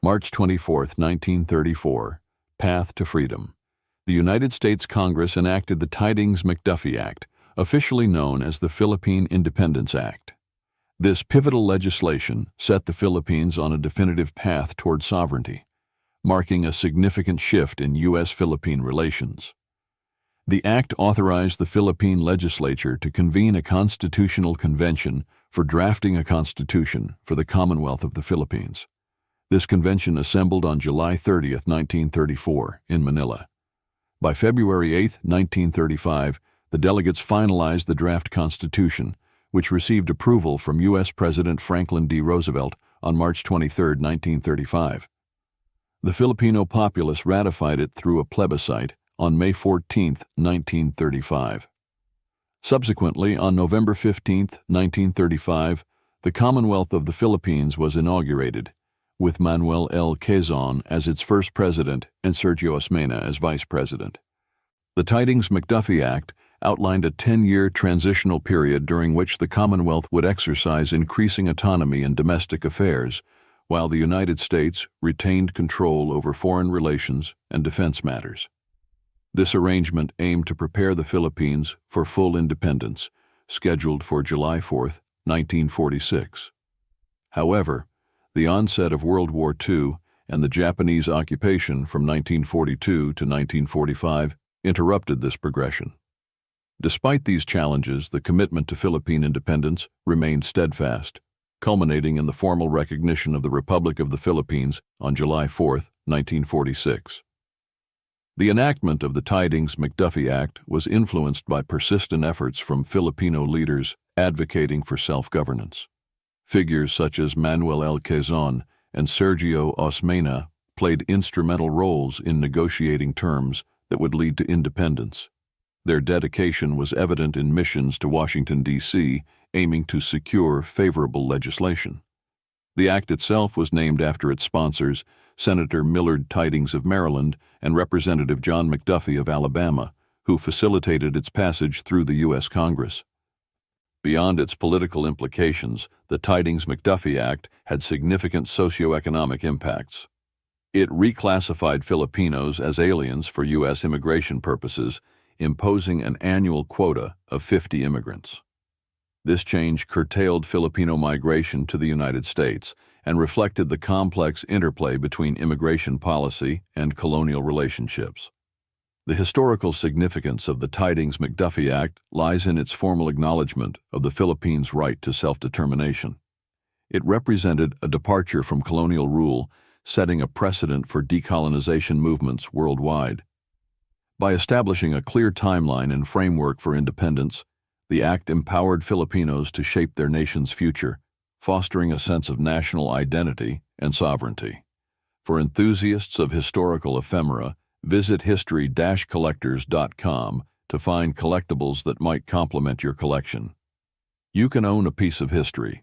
March 24, 1934. Path to Freedom. The United States Congress enacted the Tidings-McDuffie Act, officially known as the Philippine Independence Act. This pivotal legislation set the Philippines on a definitive path toward sovereignty, marking a significant shift in U.S.-Philippine relations. The act authorized the Philippine legislature to convene a constitutional convention for drafting a constitution for the Commonwealth of the Philippines. This convention assembled on July 30, 1934, in Manila. By February 8, 1935, the delegates finalized the draft constitution, which received approval from U.S. President Franklin D. Roosevelt on March 23, 1935. The Filipino populace ratified it through a plebiscite on May 14, 1935. Subsequently, on November 15, 1935, the Commonwealth of the Philippines was inaugurated, with Manuel L. Quezon as its first president and Sergio Ospina as vice president. The Tidings-McDuffie Act outlined a 10-year transitional period during which the Commonwealth would exercise increasing autonomy in domestic affairs, while the United States retained control over foreign relations and defense matters. This arrangement aimed to prepare the Philippines for full independence, scheduled for July 4, 1946. However, the onset of World War II and the Japanese occupation from 1942 to 1945 interrupted this progression. Despite these challenges, the commitment to Philippine independence remained steadfast, culminating in the formal recognition of the Republic of the Philippines on July 4, 1946. The enactment of the Tidings-McDuffie Act was influenced by persistent efforts from Filipino leaders advocating for self-governance. Figures such as Manuel L. Quezon and Sergio Ospina played instrumental roles in negotiating terms that would lead to independence. Their dedication was evident in missions to Washington, D.C., aiming to secure favorable legislation. The act itself was named after its sponsors, Senator Millard Tydings of Maryland and Representative John McDuffie of Alabama, who facilitated its passage through the U.S. Congress. Beyond its political implications, the Tidings-McDuffie Act had significant socioeconomic impacts. It reclassified Filipinos as aliens for U.S. immigration purposes, imposing an annual quota of 50 immigrants. This change curtailed Filipino migration to the United States and reflected the complex interplay between immigration policy and colonial relationships. The historical significance of the Tidings-McDuffie Act lies in its formal acknowledgement of the Philippines' right to self-determination. It represented a departure from colonial rule, setting a precedent for decolonization movements worldwide. By establishing a clear timeline and framework for independence, the act empowered Filipinos to shape their nation's future, fostering a sense of national identity and sovereignty. For enthusiasts of historical ephemera, visit history-collectors.com to find collectibles that might complement your collection. You can own a piece of history,